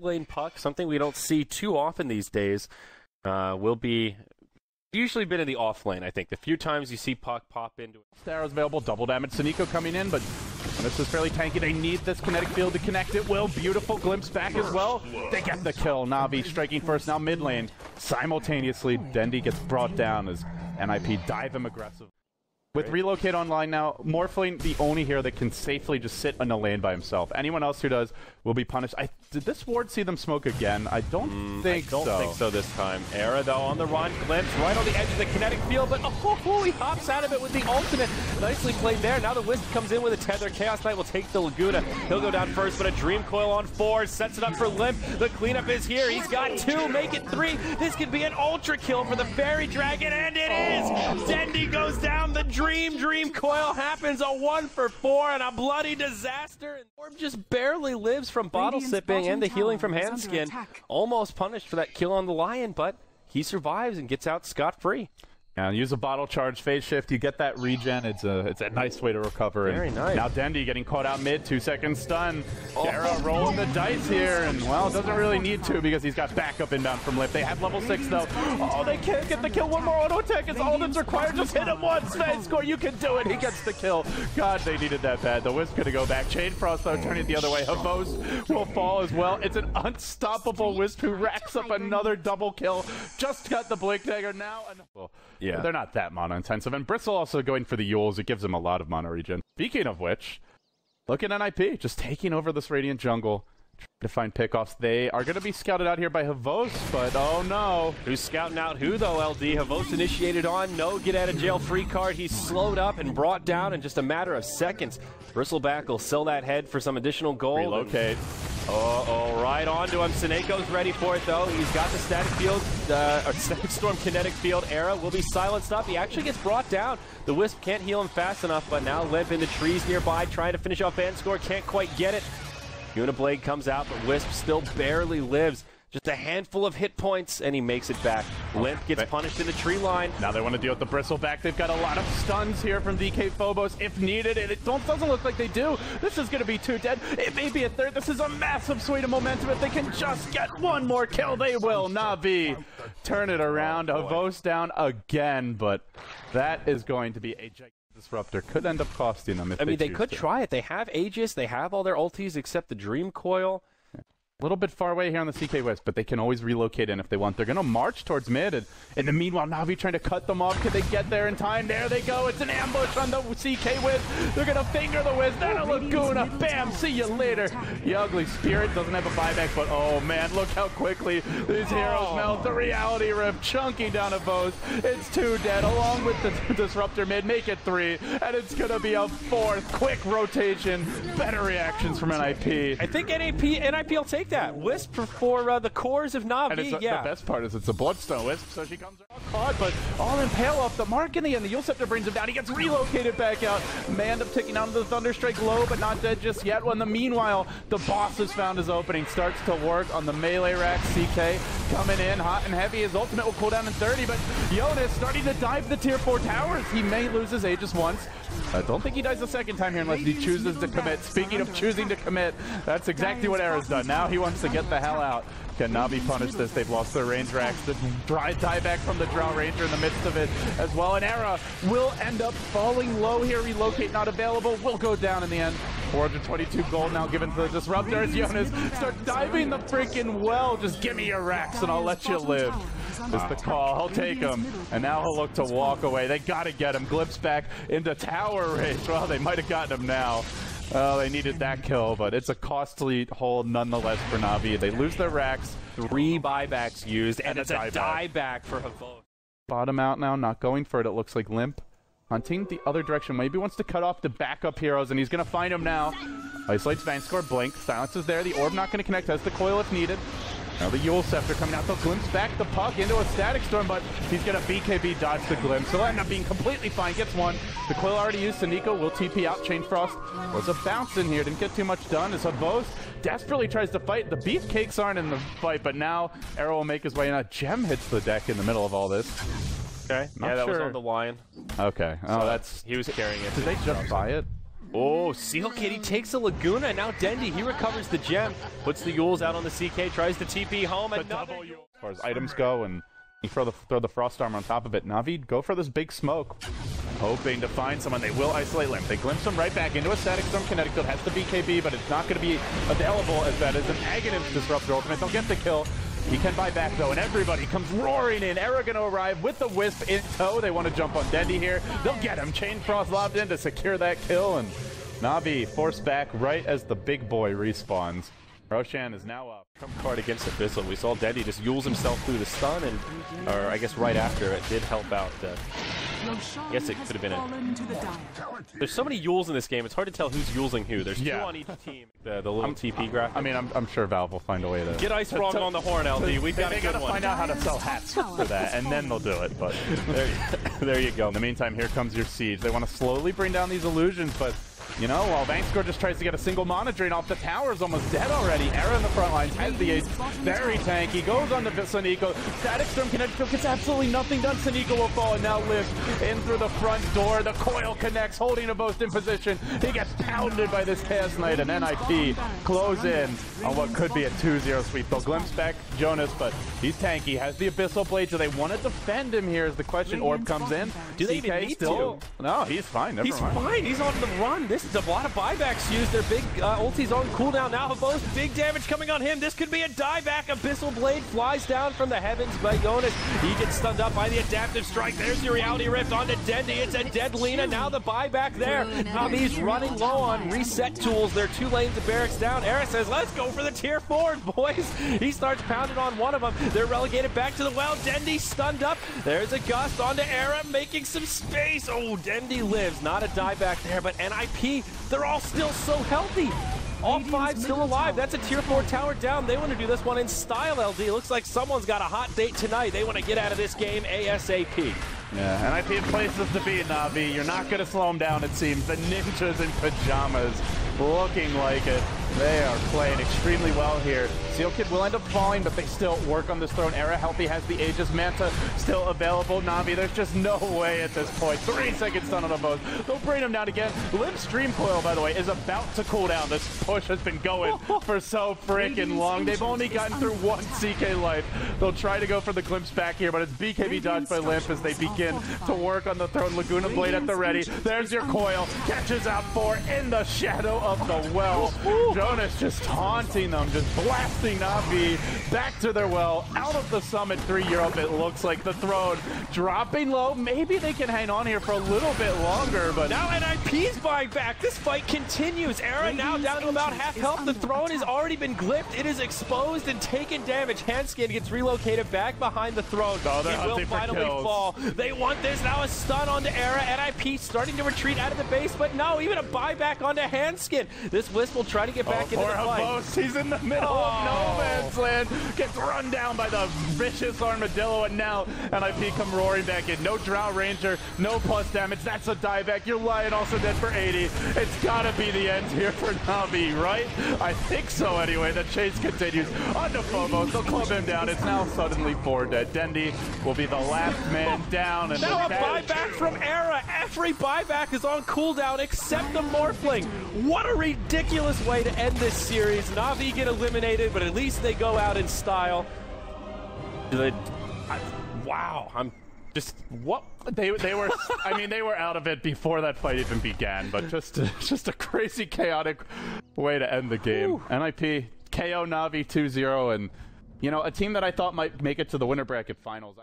mid lane puck, something we don't see too often these days, will be usually been in the off lane, I think. The few times you see puck pop into it. Arrows available, double damage. Nico coming in, but this is fairly tanky. They need this kinetic field to connect it. Will, beautiful glimpse back as well. They get the kill. Na'Vi striking first, now mid lane. Simultaneously, Dendi gets brought down as NIP dive him aggressive. With Relocate online now, Morphling, the only hero that can safely just sit in a lane by himself. Anyone else who does will be punished. Did this ward see them smoke again? I don't think so. I don't think so this time. Era, though, on the run. Glimpse right on the edge of the kinetic field, but he hops out of it with the ultimate. Nicely played there. Now the Wisp comes in with a tether. Chaos Knight will take the Laguna. He'll go down first, but a Dream Coil on 4. Sets it up for Limp. The cleanup is here. He's got 2. Make it 3. This could be an ultra kill for the Fairy Dragon, and it is! Dendi goes down. The Dream Coil happens. A 1 for 4 and a bloody disaster. And Orb just barely lives from bottle sipping and the healing from Handsken. Almost punished for that kill on the Lion, but he survives and gets out scot-free. And use a bottle charge, phase shift, you get that regen. It's a nice way to recover. Very nice. Now Dendi getting caught out mid, 2-second stun. Gera rolling the dice here, and well, doesn't really need to because he's got backup inbound from Lip. They have level 6 though. Oh, they can't get the kill. One more auto attack is all that's required. Just hit him once. Vanskor, you can do it. He gets the kill. God, they needed that bad. The Wisp gonna go back. Chain Frost though, turning it the other way. Phobos will fall as well. It's an unstoppable Wisp who racks up another double kill. Just got the Blink Dagger now. Yeah, they're not that mana intensive. And Bristle also going for the Yules. It gives them a lot of mana regen. Speaking of which, look at NIP just taking over this Radiant jungle. Trying to find pickoffs. They are going to be scouted out here by Havos, but oh no. Who's scouting out who though, LD? Havos initiated on. No get out of jail free card. He's slowed up and brought down in just a matter of seconds. Bristleback will sell that head for some additional gold. Relocate. Right onto him. Sineko's ready for it though. He's got the static field, or static storm kinetic field. Era will be silenced up. He actually gets brought down. The Wisp can't heal him fast enough, but now Limp in the trees nearby, trying to finish off vanskor. Can't quite get it. Uniblade comes out, but Wisp still barely lives. Just a handful of hit points, and he makes it back. Limp gets punished in the tree line. Now they want to deal with the Bristleback. They've got a lot of stuns here from DkPhobos if needed, and it doesn't look like they do. This is going to be 2 dead. It may be a 3rd. This is a massive swing of momentum. If they can just get one more kill, they will. Na'Vi turn it around. Havos down again, but that is going to be a gigantic Disruptor. Could end up costing them if they could try it. They have Aegis. They have all their ultis except the Dream Coil. A little bit far away here on the CK West, but they can always relocate in if they want. They're going to march towards mid, and in the meanwhile, Na'Vi trying to cut them off. Can they get there in time? There they go. It's an ambush on the CK Wiz. They're going to finger the Wiz. Then a Laguna. Bam! See you later. The Ugly Spirit doesn't have a buyback, but oh man, look how quickly these heroes melt. The Reality Rift chunking down a Vos. It's 2 dead, along with the Disruptor mid. Make it 3, and it's going to be a 4th. Quick rotation. Better reactions from NIP. I think NIP will take that. Wisp for the cores of Na'Vi, and the best part is it's a Bloodstone Wisp, so she comes out caught, but all impale off the mark in the end. The Yule Scepter brings him down. He gets relocated back out. May end up taking down the Thunderstrike low, but not dead just yet. When meanwhile, the boss has found his opening. Starts to work on the melee rack. CK coming in hot and heavy. His ultimate will cool down in 30, but Jonas starting to dive the tier 4 towers. He may lose his Aegis once. I don't think he dies the second time here unless he chooses to commit. Speaking of choosing to commit, that's exactly what Era's done. Now he wants to get the hell out. Can Na'Vi punish this? They've lost their range racks. The dry dieback from the Drow Ranger in the midst of it as well. And Era will end up falling low here. Relocate not available. Will go down in the end. 422 gold now given to the Disruptor as Jonas starts diving the freaking well. Just give me your racks and I'll let you live. Is the call. He'll take him. And now he'll look to walk away. They got to get him. Glimpse back into tower range. Well, they might have gotten him now. Well, they needed that kill, but it's a costly hold nonetheless for Na'Vi. They lose their racks. 3 buybacks used, and it's a dieback for Havos. Bottom out now, not going for it. It looks like Limp. Hunting the other direction. Maybe wants to cut off the backup heroes, and he's going to find him now. Isolates vanskor, blink. Silence is there. The orb not going to connect. Has the coil if needed. Now the Yule Scepter coming out. They'll glimpse back the puck into a static storm, but he's going to BKB dodge the glimpse. He'll end up being completely fine. Gets one. The coil already used. Nico will TP out. Chain Frost was a bounce in here. Didn't get too much done. As Havos desperately tries to fight. The beefcakes aren't in the fight, but now Arrow will make his way in. A gem hits the deck in the middle of all this. Okay. Yeah, that was on the Lion. Okay. Oh, so he was carrying it. Did they just buy it? Oh, Sealkid, he takes a Laguna, and now Dendi, he recovers the gem, puts the Yules out on the CK, tries to TP home, and as far as items go, and you throw the Frost Armor on top of it. Na'Vi, go for this big smoke. Hoping to find someone. They will isolate Limp. They glimpse him right back into a Static Storm Kinetic Field. Has the BKB, but it's not going to be available as that is an Aghanim's Disruptor ultimate. They'll get the kill. He can buy back though, and everybody comes roaring in. Era gonna arrive with the Wisp in tow. They want to jump on Dendi here. They'll get him. Chain Frost lobbed in to secure that kill, and Na'Vi forced back right as the big boy respawns. Roshan is now up. Trump card against Abyssal. We saw Dendi just Yules himself through the stun, and, or I guess right after it did help out. I guess it could have been There's so many Yules in this game, it's hard to tell who's Yulesing who. There's two on each team. The little TP graphic. I mean, I'm sure Valve will find a way to... Get Ice Frog on the horn, LD. We've got a good one. They gotta find out how to sell hats for that, and then they'll do it, but... there you go. In the meantime, here comes your Siege. They want to slowly bring down these illusions, but... You know, while vanskor just tries to get a single mana drain off, the tower's almost dead already. Era in the front lines has the ace. Very tanky. Goes on to Saniko. Static Storm Kinetic Field gets absolutely nothing done. Saniko will fall and now lives in through the front door. The coil connects, holding a boast in position. He gets pounded by this Chaos Knight, and NIP close in on what could be a 2-0 sweep. They'll glimpse back Jonas, but he's tanky. Has the Abyssal Blade. Do they want to defend him here is the question. Orb comes in. Do they even need to? No, he's fine. Never mind. Fine. He's on the run. This is a lot of buybacks used. Their big ulti's on cooldown now. Phobos, big damage coming on him. This could be a dieback. Abyssal Blade flies down from the heavens by Jonas. He gets stunned up by the adaptive strike. There's your reality rift onto Dendi. It's a dead Lina. Now the buyback there. Na'Vi's running low on reset tools. They're 2 lanes of barracks down. Era says, let's go for the tier 4, boys. He starts pounding on one of them. They're relegated back to the well. Dendi stunned up. There's a gust onto Era, making some space. Oh, Dendi lives. Not a dieback there, but NIP, they're all still so healthy. All 5 still alive. That's a tier 4 tower down. They want to do this one in style, LD. Looks like someone's got a hot date tonight. They want to get out of this game ASAP. Yeah, NIP in places to be, Na'Vi. You're not going to slow them down, it seems. The Ninjas-in-Pyjamas looking like it. They are playing extremely well here. Sealkid will end up falling, but they still work on this throne. Era healthy, has the Aegis Manta still available. Na'Vi, there's just no way at this point. 3 seconds stun on them both. They'll bring him down again. Limp Stream Coil, by the way, is about to cool down. This push has been going for so freaking long. They've only gotten through 1 CK life. They'll try to go for the glimpse back here, but it's BKB dodged by Limp as they begin to work on the throne. Laguna Blade at the ready. There's your coil. Catches out 4 in the shadow of the well. Jonas just taunting them, just blasting Na'Vi back to their well. Out of the summit 3 Europe, it looks like the throne dropping low. Maybe they can hang on here for a little bit longer, but now NIP's buying back. This fight continues. Era now down to about half health. The throne has already been glipped. It is exposed and taken damage. Handsken gets relocated back behind the throne. He will finally fall. They want this. Now a stun onto Era. NIP starting to retreat out of the base, but no, even a buyback onto Handsken. This Wisp will try to get back into the fight. He's in the middle of no man's land. Gets run down by the vicious armadillo, and now NIP come roaring back in. No Drow Ranger, no plus damage. That's a dieback. Your Lion also dead for 80. It's gotta be the end here for Na'Vi, right? I think so anyway. The chase continues. On to Phobos. They'll club him down. It's now suddenly 4 dead. Dendi will be the last man down. And now a buyback from Era. Every buyback is on cooldown except the Morphling. What a ridiculous way to end this series. Na'Vi get eliminated, but at least they go out in style. Wow, I'm just what they were. I mean, they were out of it before that fight even began. But just a crazy, chaotic way to end the game. NIP KO Na'Vi 2-0, and you know, a team that I thought might make it to the winter bracket finals.